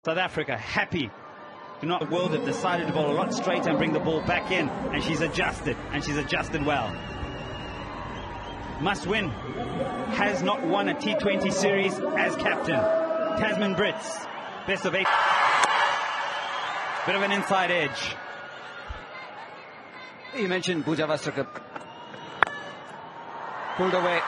South Africa happy. The world have decided to bowl a lot straighter and bring the ball back in, and she's adjusted well. Must win. Has not won a T20 series as captain. Tasman Brits, best of 8. Bit of an inside edge. You mentioned Pooja Vastraka. Pulled away,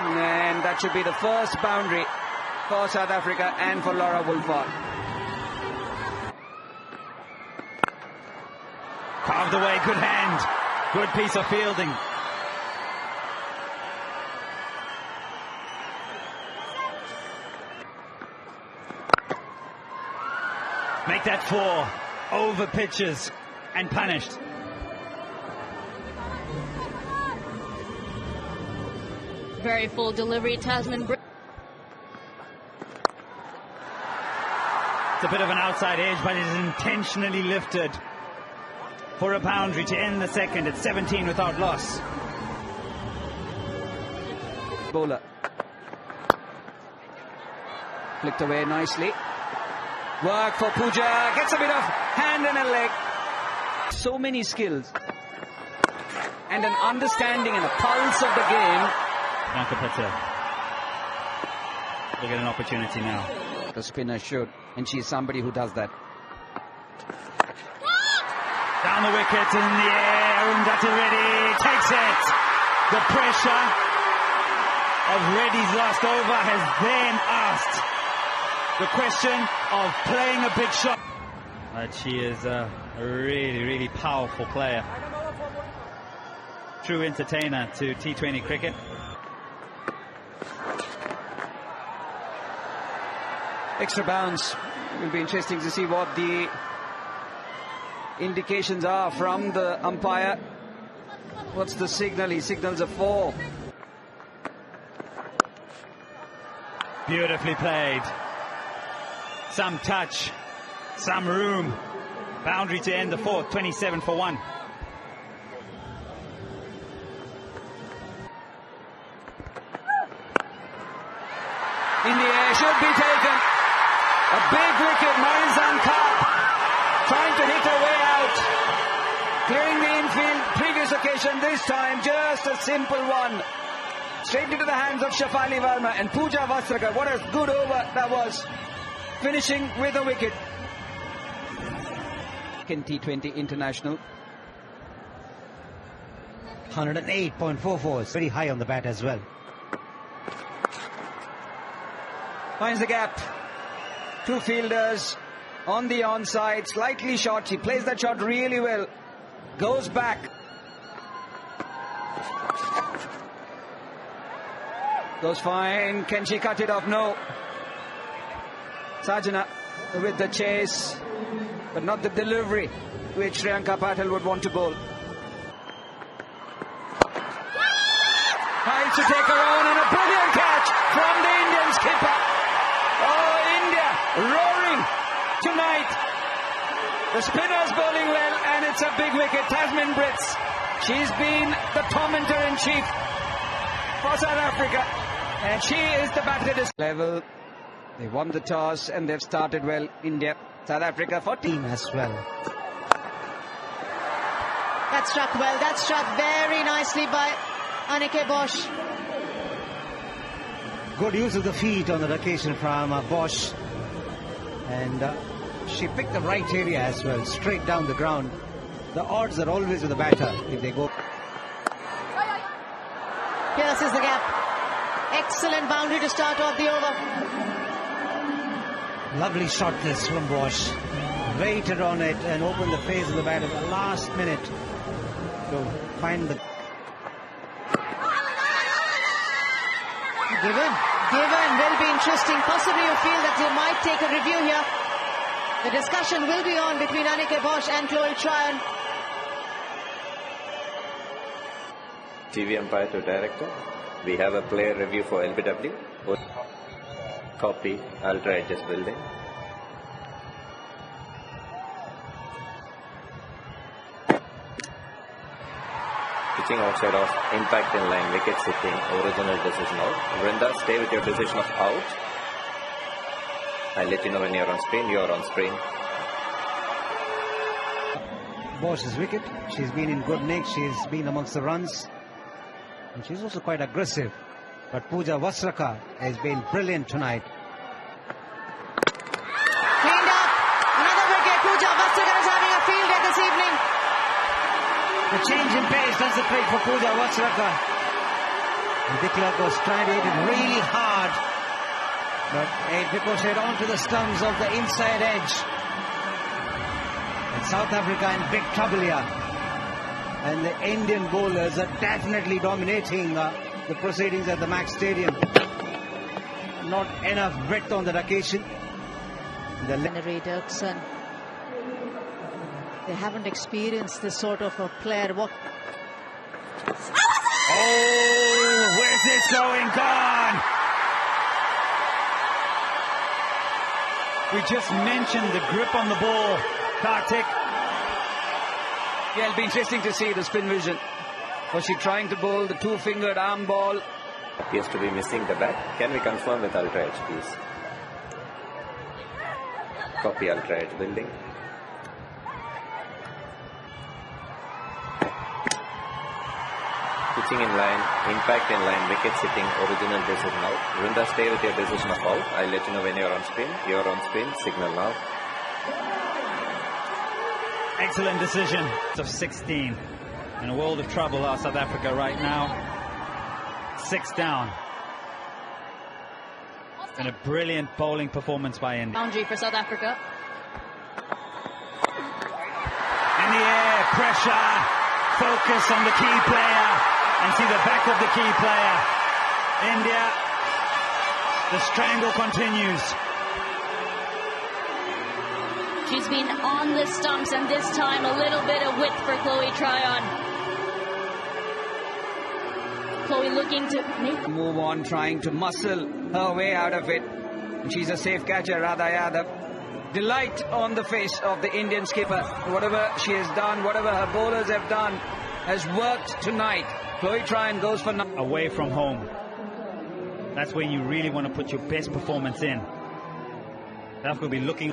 and that should be the first boundary for South Africa and for Laura Wolford. Carved away, good hand. Good piece of fielding. Make that 4 over pitches and punished. Very full delivery, Tasman. It's a bit of an outside edge, but it is intentionally lifted for a boundary to end the second. It's 17 without loss. Bowler. Flicked away nicely. Work for Pooja. Gets a bit of hand and a leg. So many skills. And an understanding and a pulse of the game. Bianca Patel will get an opportunity now. The spinner should. And she's somebody who does that. Down the wicket, in the air, Undati Reddy takes it. The pressure of Reddy's last over has then asked the question of playing a big shot. But she is a really, really powerful player. True entertainer to T20 cricket. Extra bounce. It will be interesting to see what the indications are from the umpire. What's the signal? He signals a 4. Beautifully played. Some touch, some room. Boundary to end the 4th, 27 for 1. In the air, should be taken. A big wicket, Marizan Kaur trying to hit her way out. Clearing the infield, previous occasion, this time just a simple one. Straight into the hands of Shafali Verma and Pooja Vastraka. What a good over that was. Finishing with a wicket. In T20 International. 108.44 is very high on the bat as well. Finds the gap. 2 fielders on the onside, slightly short. She plays that shot really well. Goes back. Goes fine. Can she cut it off? No. Sajana with the chase, but not the delivery which Priyanka Patel would want to bowl. Tries to take her on, and a brilliant catch from the Indian skipper. Oh, India roaring tonight. The spinner's bowling well, and it's a big wicket. Tasman Brits. She's been the tormentor-in-chief for South Africa, and she is the batter this level. They won the toss and they've started well. India, South Africa for team as well. That struck well. That struck very nicely by Anneke Bosch. Good use of the feet on that occasion from Bosch. And she picked the right area as well, straight down the ground. The odds are always with the batter if they go. Pierces the gap. Excellent boundary to start off the over. Lovely shot this from Bosch. Waited on it and opened the face of the bat at the last minute to find the... Given will be interesting. Possibly you feel that they might take a review here. The discussion will be on between Anneke Bosch and Chloe Tryon. TV umpire to director. We have a player review for LBW. Copy, ultra edges building. Pitching outside of impact in line, wicket sitting, original decision out. Vrinda, stay with your decision of out. I'll let you know when you're on screen. You're on screen. Bosch's wicket. She's been in good nick. She's been amongst the runs. And she's also quite aggressive. But Pooja Vasraka has been brilliant tonight. Cleaned up. Another wicket. Pooja Vasraka is having a field day this evening. The change in pace does the trick for Pooja Vasraka. And De Klerk was trying to hit it really hard. But it ricocheted onto the stumps of the inside edge. And South Africa in big trouble here. And the Indian bowlers are definitely dominating the proceedings at the Max Stadium. Not enough breadth on that occasion. Henry Dirksen. They haven't experienced this sort of a player. Oh, where's this going? Gone! We just mentioned the grip on the ball, Kartik. Yeah, it'll be interesting to see the spin vision. Was she trying to bowl the two-fingered arm ball? Appears to be missing the bat. Can we confirm with Ultra Edge, please? Copy Ultra Edge building. Pitching in line, impact in line, wicket sitting, original decision out. Vrinda, stay with your decision of out. I'll let you know when you're on screen. You're on screen, signal now. Excellent decision. Of 16. In a world of trouble are South Africa right now. 6 down. It's been a brilliant bowling performance by India. Boundary for South Africa. In the air, pressure, focus on the key player, and see the back of the key player. India, the strangle continues. She's been on the stumps, and this time a little bit of width for Chloe Tryon. Chloe looking to move on, trying to muscle her way out of it. And she's a safe catcher, Radha Yadav. Delight on the face of the Indian skipper. Whatever she has done, whatever her bowlers have done, has worked tonight. Chloe Tryon goes for away from home. That's when you really want to put your best performance in. That will be looking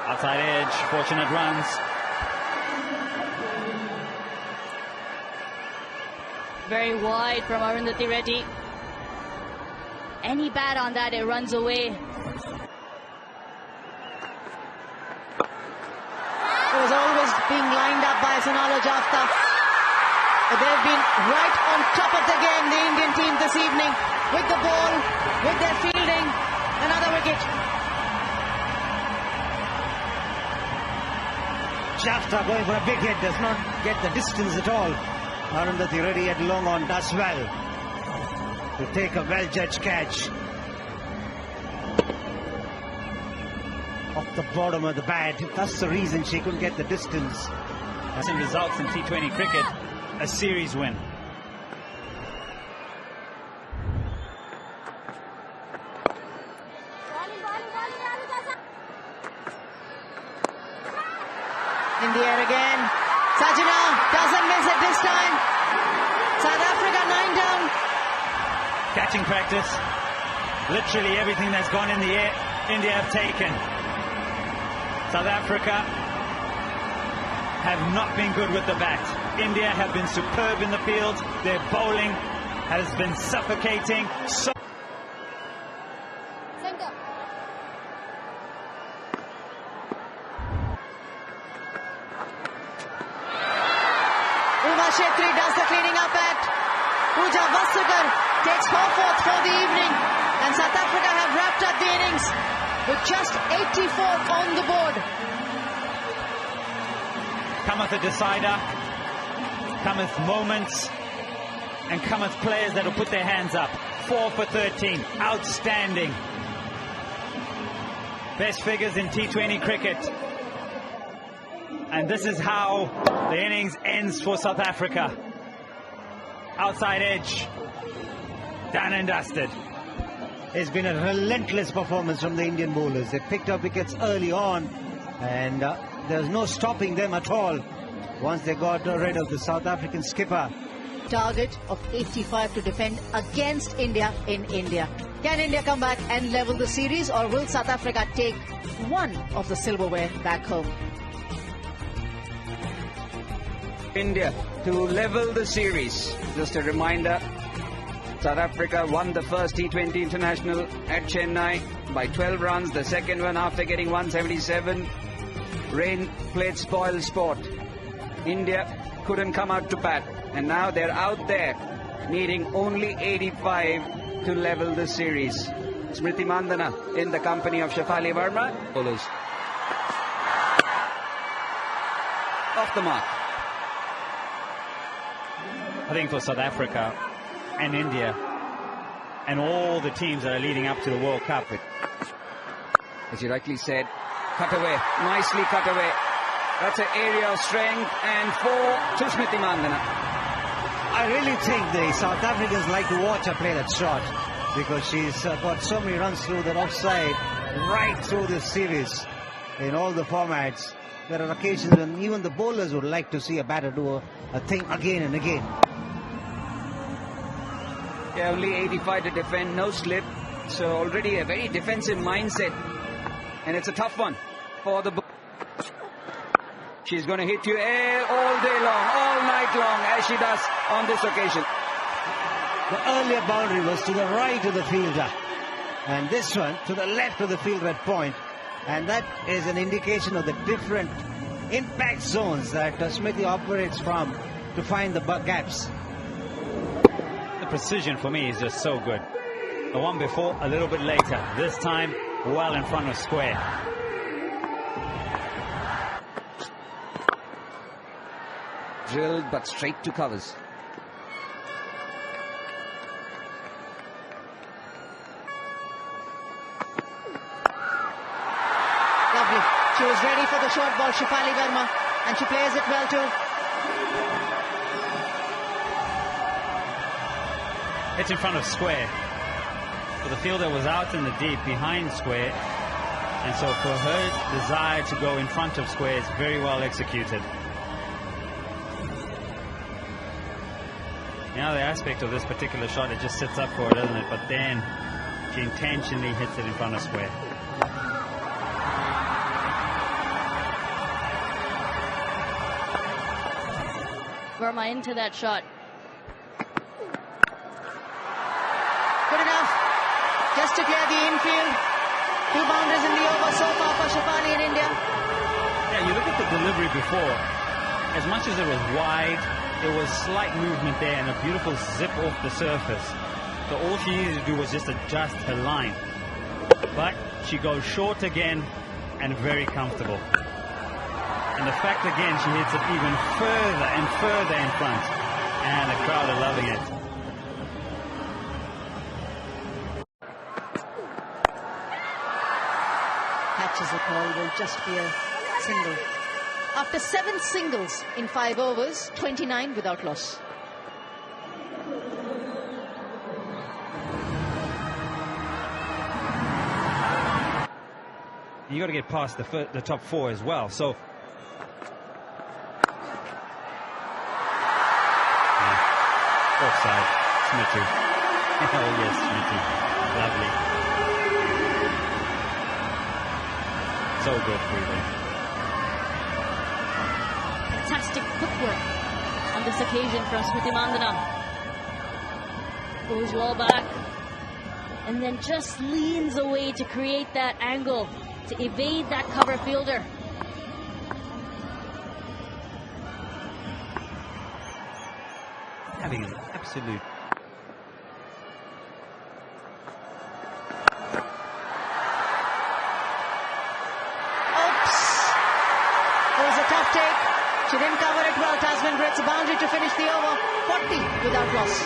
outside edge, fortunate runs. very wide from Arundhati Reddy. Any bat on that, it runs away. It was always being lined up by Sunala Jafta. They've been right on top of the game, the Indian team this evening, with the ball, with their fielding. Another wicket. Jafta going for a big hit, does not get the distance at all. Arundhati Reddy at long on does well to take a well-judged catch. Off the bottom of the bat. That's the reason she couldn't get the distance. That's in results in T20 cricket, a series win. In the air again. Sajina doesn't miss it this time. South Africa 9 down. Catching practice. Literally everything that's gone in the air, India have taken. South Africa have not been good with the bat. India have been superb in the field. Their bowling has been suffocating. Shetri does the cleaning up at Pooja Vasraka takes 4/4 for the evening, and South Africa have wrapped up the innings with just 84 on the board. Cometh a decider, cometh moments, and cometh players that will put their hands up. 4 for 13, outstanding. Best figures in T20 cricket. And this is how the innings ends for South Africa. Outside edge, done and dusted. It's been a relentless performance from the Indian bowlers. They picked up wickets early on, and there's no stopping them at all once they got rid of the South African skipper. Target of 85 to defend against India in India. Can India come back and level the series, or will South Africa take one of the silverware back home? India to level the series. Just a reminder, South Africa won the first T20 international at Chennai by 12 runs. The second one after getting 177. Rain played spoil sport. India couldn't come out to bat, and now they're out there needing only 85 to level the series. Smriti Mandhana in the company of Shefali Verma. Bowlers off the mark. I think for South Africa and India and all the teams that are leading up to the World Cup, as you rightly said, cut away, nicely cut away. That's an area of strength, and four to Smriti Mandhana. I really think the South Africans like to watch her play that shot, because she's got so many runs through that offside right through this series in all the formats. There are occasions when even the bowlers would like to see a batter do a thing again and again. Yeah, only 85 to defend, no slip. So already a very defensive mindset. And it's a tough one for the... She's going to hit you all day long, all night long, as she does on this occasion. The earlier boundary was to the right of the fielder, and this one to the left of the fielder at point. And that is an indication of the different impact zones that Smriti operates from to find the gaps. the precision for me is just so good. The one before, a little bit later. This time, well in front of square. Drilled but straight to covers. Lovely. She was ready for the short ball, Shefali Verma, and she plays it well too. It's in front of square. So the fielder was out in the deep behind square, and so for her desire to go in front of square is very well executed. Now the aspect of this particular shot, it just sits up for her, doesn't it? But then she intentionally hits it in front of square. Verma into that shot. Good enough. Just to clear the infield. 2 boundaries in the over so far for Shefali in India. Yeah, you look at the delivery before. As much as it was wide, there was slight movement there and a beautiful zip off the surface. So all she needed to do was just adjust her line. But she goes short again and very comfortable. And the fact again she hits it even further and further in front. And the crowd are loving it. Catches the call, will just be a single. After 7 singles in 5 overs, 29 without loss. You got to get past the top 4 as well. So offside, Smithy. Oh yes, Smithy. Lovely. So good for you. Fantastic footwork on this occasion from Smriti Mandhana. Goes well back and then just leans away to create that angle to evade that cover fielder. Having an absolute She didn't cover it well. Tasman gets a boundary to finish the over. 40 without loss.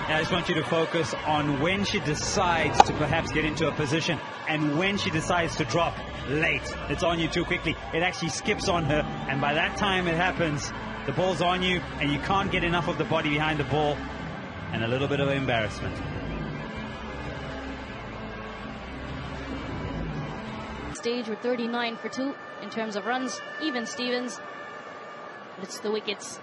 I just want you to focus on when she decides to perhaps get into a position and when she decides to drop late. It's on you too quickly. It actually skips on her, and by that time it happens, the ball's on you and you can't get enough of the body behind the ball, and a little bit of embarrassment. Stage with 39 for 2 in terms of runs, even Stevens, but it's the wickets.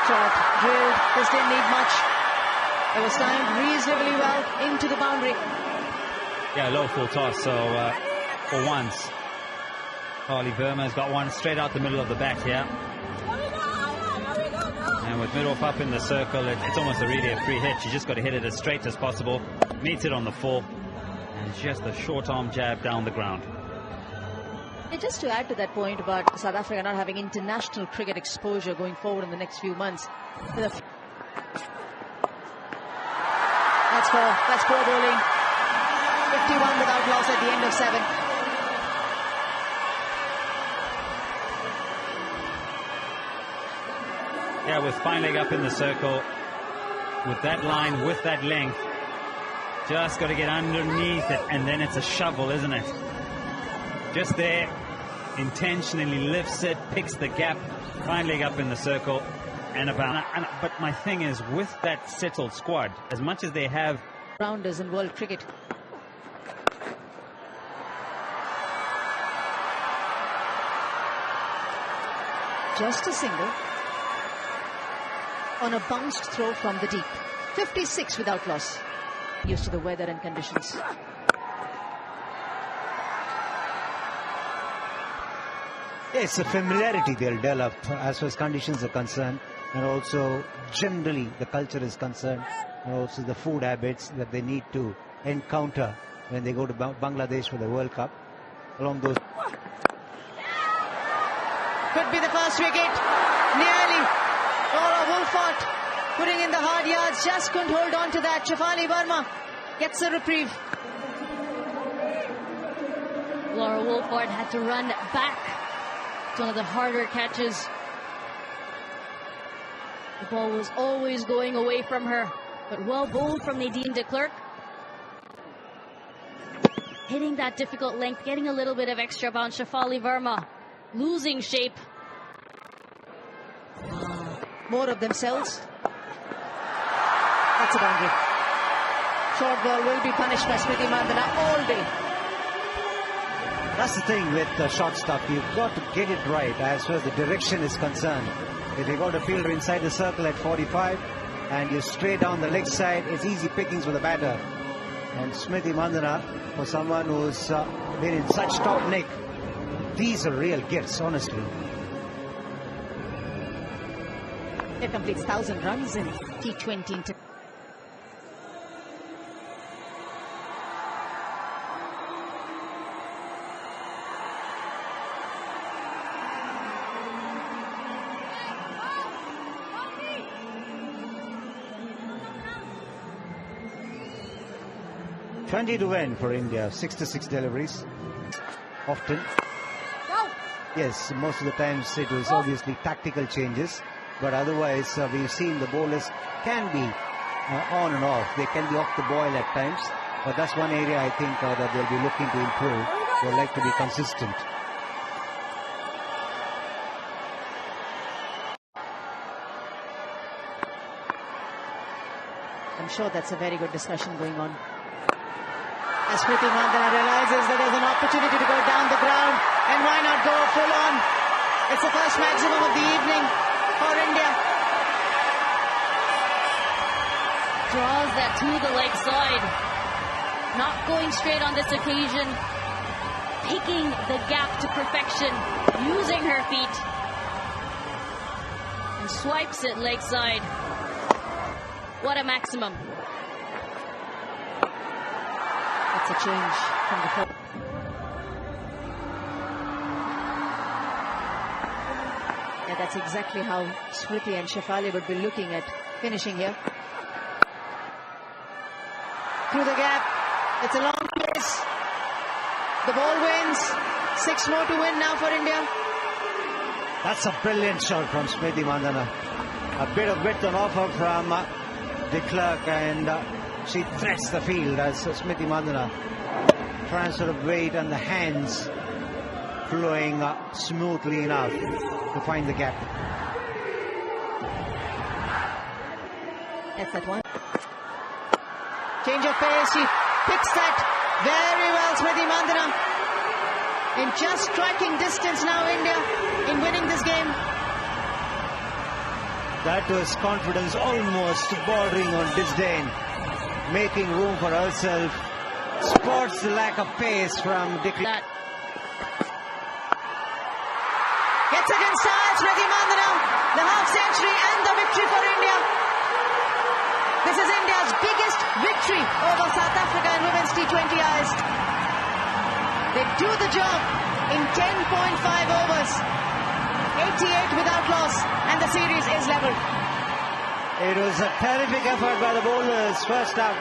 Shot drilled, this didn't need much. It was timed reasonably well into the boundary. Yeah, low full toss, so for once, Harley Verma's got one straight out the middle of the bat here. And with Middleoff up in the circle, it's almost really a free hit. You just got to hit it as straight as possible, meet it on the full, and just a short arm jab down the ground. And just to add to that point about South Africa not having international cricket exposure going forward in the next few months. That's poor bowling. 51 without loss at the end of 7. Yeah, with fine leg up in the circle, with that line, with that length, just got to get underneath it, and then it's a shovel, isn't it? Just there, intentionally lifts it, picks the gap, fine leg up in the circle, and about. But my thing is, with that settled squad, as much as they have rounders in world cricket, just a single on a bounced throw from the deep. 56 without loss. Used to the weather and conditions. Yes, a familiarity they'll develop as far as conditions are concerned, and also generally the culture is concerned, and also the food habits that they need to encounter when they go to Bangladesh for the World Cup. Along those. Could be the first wicket. Nearly. Laura Wolford putting in the hard yards. Just couldn't hold on to that. Shafali Verma gets a reprieve. Laura Wolford had to run back. It's one of the harder catches. The ball was always going away from her. But well bowled from Nadine de Klerk. Hitting that difficult length, getting a little bit of extra bounce. Shafali Verma losing shape. More of themselves. That's a boundary. Short ball will be punished by Smriti Mandhana all day. That's the thing with the short stuff. You've got to get it right as far as the direction is concerned. If you got a fielder inside the circle at 45 and you straight down the leg side, it's easy pickings for the batter. And Smriti Mandhana, for someone who's been in such top nick, these are real gifts, honestly. It completes 1,000 runs in T20. $20 to win for India. 6 deliveries. Often. Yes, most of the times it was obviously tactical changes. But otherwise, we've seen the bowlers can be on and off. They can be off the boil at times. But that's one area I think that they'll be looking to improve. They'd like to be consistent. I'm sure that's a very good discussion going on. As Smriti Mandhana realizes that there's an opportunity to go down the ground, and why not go full on? It's the first maximum of the evening for India. Draws that to the leg side. Not going straight on this occasion. Picking the gap to perfection. Using her feet. And swipes it leg side. What a maximum. That's a change from the first. Yeah, that's exactly how Smriti and Shafali would be looking at finishing here. Through the gap. It's a long pace. The ball wins. 6 more to win now for India. That's a brilliant shot from Smriti Mandhana. A bit of width on offer from de Klerk, and she threats the field as Smriti Mandhana. Transfer of weight and the hands flowing smoothly enough to find the gap. That's that one. Change of pace. She picks that very well, Smriti Mandhana. In just striking distance now, India in winning this game. That was confidence almost bordering on disdain, making room for herself. Spots the lack of pace from Dick. Gets against stars, Ricky Mandana, the half century and the victory for India. This is India's biggest victory over South Africa in women's T20 eyes. They do the job in 10.5 overs. 88 without loss, and the series is level. It was a terrific effort by the bowlers. First up,